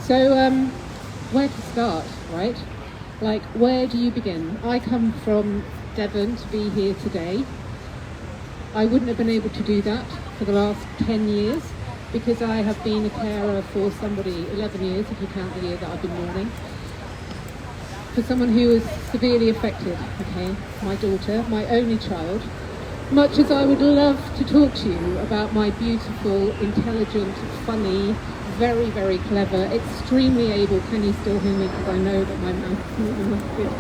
So, where to start, right? Like, where do you begin? I come from Devon to be here today. I wouldn't have been able to do that for the last 10 years because I have been a carer for somebody, 11 years if you count the year that I've been mourning, for someone who was severely affected, okay? My daughter, my only child. Much as I would love to talk to you about my beautiful, intelligent, funny, very, very clever, extremely able, can you still hear me because I know that my mouth is not good.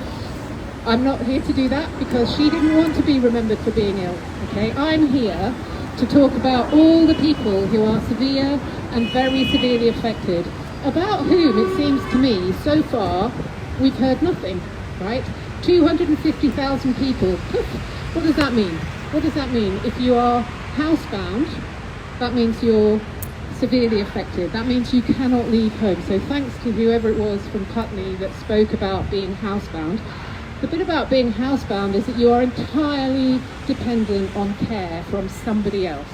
I'm not here to do that because she didn't want to be remembered for being ill, okay? I'm here to talk about all the people who are severe and very severely affected, about whom it seems to me so far we've heard nothing, right? 250,000 people. What does that mean? What does that mean? If you are housebound, that means you're severely affected. That means you cannot leave home. So thanks to whoever it was from Putney that spoke about being housebound. The bit about being housebound is that you are entirely dependent on care from somebody else.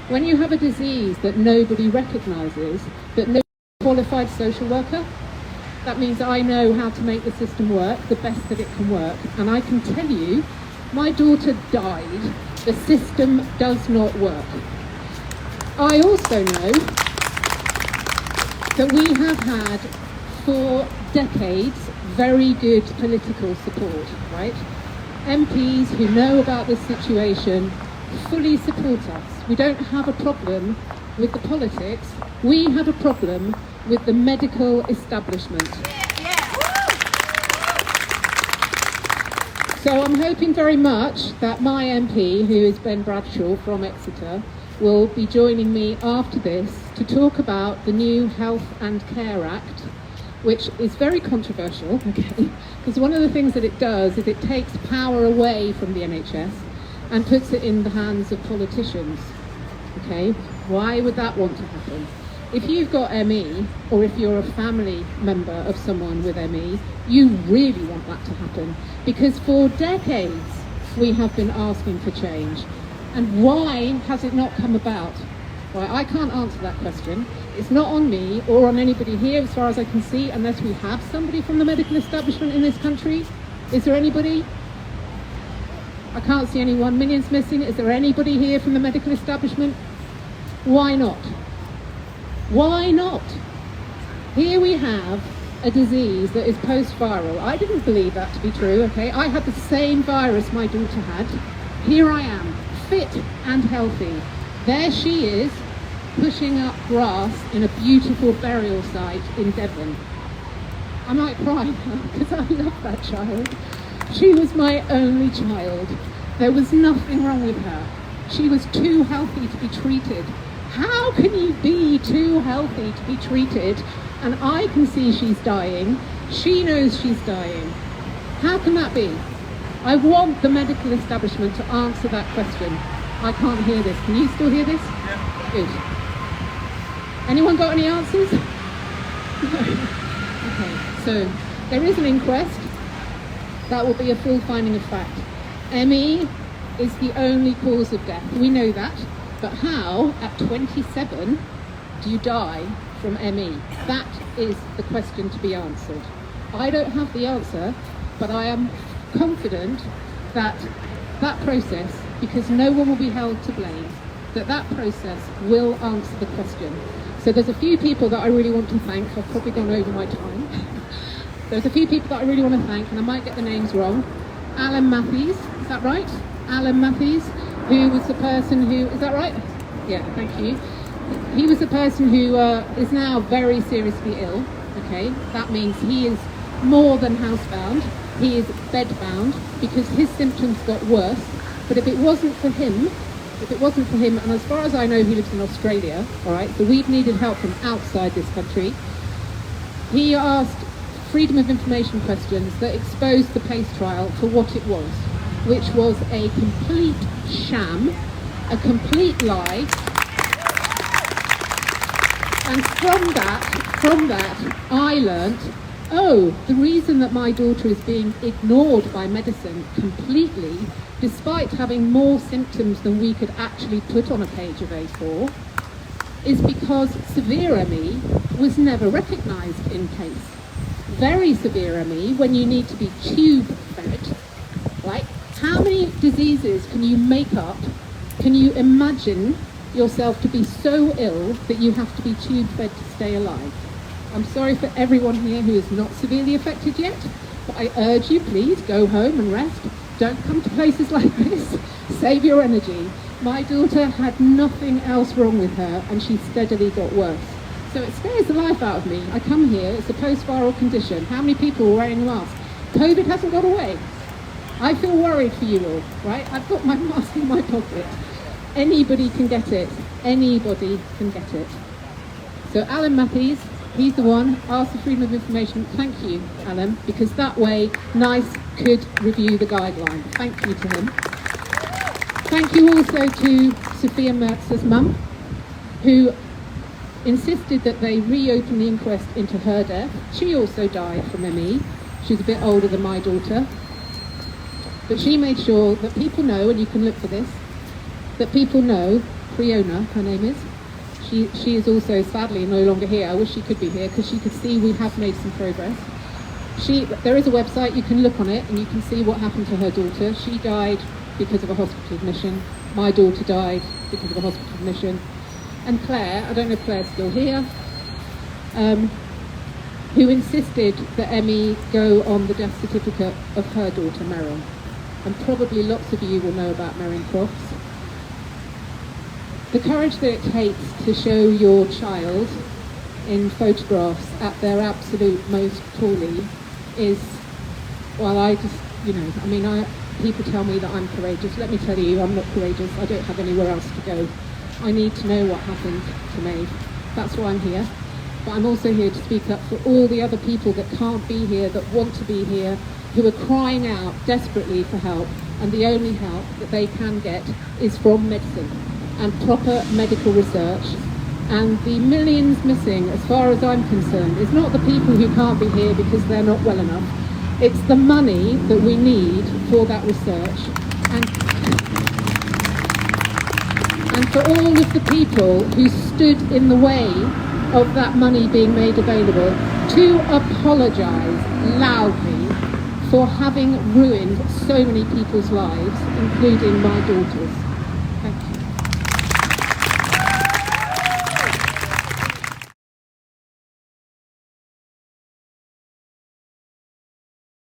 When you have a disease that nobody recognises, that no qualified social worker, that means I know how to make the system work the best that it can work. And I can tell you, my daughter died. The system does not work. I also know that we have had for decades very good political support, right? MPs who know about this situation fully support us. We don't have a problem with the politics. We have a problem with the medical establishment. So I'm hoping very much that my MP, who is Ben Bradshaw from Exeter, will be joining me after this to talk about the new Health and Care Act, which is very controversial, okay? Because one of the things that it does is it takes power away from the NHS and puts it in the hands of politicians, okay? Why would that want to happen? If you've got ME, or if you're a family member of someone with ME, you really want that to happen. Because for decades, we have been asking for change. And why has it not come about? Well, I can't answer that question. It's not on me or on anybody here as far as I can see, unless we have somebody from the medical establishment in this country. Is there anybody? I can't see anyone. Millions missing. Is there anybody here from the medical establishment? Why not? Why not? Here we have a disease that is post-viral. I didn't believe that to be true, okay? I had the same virus my daughter had. Here I am, fit and healthy. There she is, pushing up grass in a beautiful burial site in Devon. I might cry now because I love that child. She was my only child. There was nothing wrong with her. She was too healthy to be treated. How can you be too healthy to be treated? And I can see she's dying. She knows she's dying. How can that be? I want the medical establishment to answer that question. I can't hear this. Can you still hear this? Yeah. Good. Anyone got any answers? Okay, so there is an inquest. That will be a full finding of fact. ME is the only cause of death. We know that. But how, at 27, do you die from ME? That is the question to be answered. I don't have the answer, but I am confident that that process, because no one will be held to blame, that process will answer the question. So there's a few people that I really want to thank. I've probably gone over my time. There's a few people that I really want to thank, and I might get the names wrong. Alan Matthews, is that right? Alan Matthews, who was the person who, is that right? Yeah, thank you. He was the person who is now very seriously ill, okay? That means he is more than housebound, he is bedbound because his symptoms got worse. But if it wasn't for him, and as far as I know he lives in Australia, all right, so we've needed help from outside this country. He asked freedom of information questions that exposed the PACE trial for what it was, which was a complete sham, a complete lie. And from that, I learnt, oh, the reason that my daughter is being ignored by medicine completely, despite having more symptoms than we could actually put on a page of A4, is because severe ME was never recognised in case. Very severe ME, when you need to be tube fed, right? How many diseases can you make up? Can you imagine yourself to be so ill that you have to be tube fed to stay alive? I'm sorry for everyone here who is not severely affected yet, but I urge you, please go home and rest. Don't come to places like this. Save your energy. My daughter had nothing else wrong with her, and she steadily got worse. So it scares the life out of me. I come here, it's a post-viral condition. How many people are wearing masks? COVID hasn't got away. I feel worried for you all, right? I've got my mask in my pocket. Anybody can get it. Anybody can get it. So Alan Matthews, he's the one. Ask for freedom of information. Thank you, Alan, because that way NICE could review the guideline. Thank you to him. Thank you also to Sophia Mertz's mum, who insisted that they reopen the inquest into her death. She also died from ME. She's a bit older than my daughter. But she made sure that people know, and you can look for this, that people know, Fiona, her name is, she is also sadly no longer here. I wish she could be here because she could see we have made some progress. There is a website, you can look on it and you can see what happened to her daughter. She died because of a hospital admission. My daughter died because of a hospital admission. And Claire, I don't know if Claire's still here, who insisted that ME go on the death certificate of her daughter, Meryl. And probably lots of you will know about Meryl Crofts. The courage that it takes to show your child in photographs at their absolute most poorly is, well, I just, people tell me that I'm courageous. Let me tell you, I'm not courageous. I don't have anywhere else to go. I need to know what happened to Maeve. That's why I'm here. But I'm also here to speak up for all the other people that can't be here, that want to be here, who are crying out desperately for help. And the only help that they can get is from medicine and proper medical research. And the millions missing, as far as I'm concerned, is not the people who can't be here because they're not well enough. It's the money that we need for that research. And for all of the people who stood in the way of that money being made available, to apologise loudly for having ruined so many people's lives, including my daughter's.